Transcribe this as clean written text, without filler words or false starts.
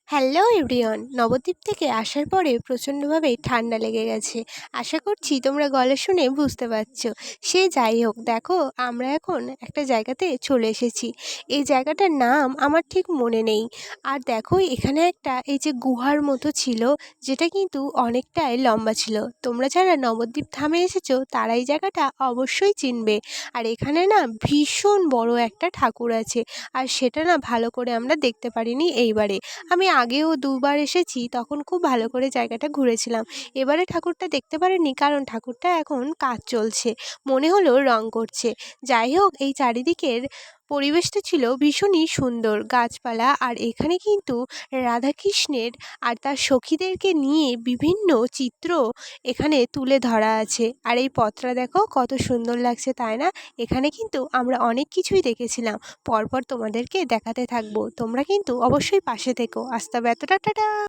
Hello everyone, Nabadwip থেকে আসার পরে প্রচণ্ডভাবে ঠান্ডা লেগে গেছে। আশা করছি তোমরা গলা শুনে বুঝতে পারছো। সে যাই হোক, দেখো আমরা এখন একটা জায়গাতে চলে এসেছি। এই জায়গাটার নাম আমার ঠিক মনে নেই। আর দেখো এখানে একটা এই যে গুহার মতো ছিল, যেটা কিন্তু অনেকটাই লম্বা ছিল। তোমরা যারা নবদ্বীপ ধামে এসেছো তারা এই জায়গাটা অবশ্যই চিনবে। আর এখানে না ভীষণ বড় একটা ঠাকুর আছে, আর সেটা না ভালো করে আমরা দেখতে পারিনি এইবারে। আমি আগেও দুবার এসেছি, তখন খুব ভালো করে জায়গাটা ঘুরেছিলাম। এবারে ঠাকুরটা দেখতে পারিনি, কারণ ঠাকুরটা এখন কাজ চলছে, মনে হলো রং করছে। যাই হোক, এই চারিদিকের পরিবেশটা ছিল ভীষণই সুন্দর, গাছপালা। আর এখানে কিন্তু রাধাকৃষ্ণের আর তার সখীদেরকে নিয়ে বিভিন্ন চিত্র এখানে তুলে ধরা আছে। আর এই পথটা দেখো কত সুন্দর লাগছে, তাই না? এখানে কিন্তু আমরা অনেক কিছুই দেখেছিলাম। পরপর তোমাদেরকে দেখাতে থাকবো, তোমরা কিন্তু অবশ্যই পাশে থেকো। আজ তবে এতটা, টাটা।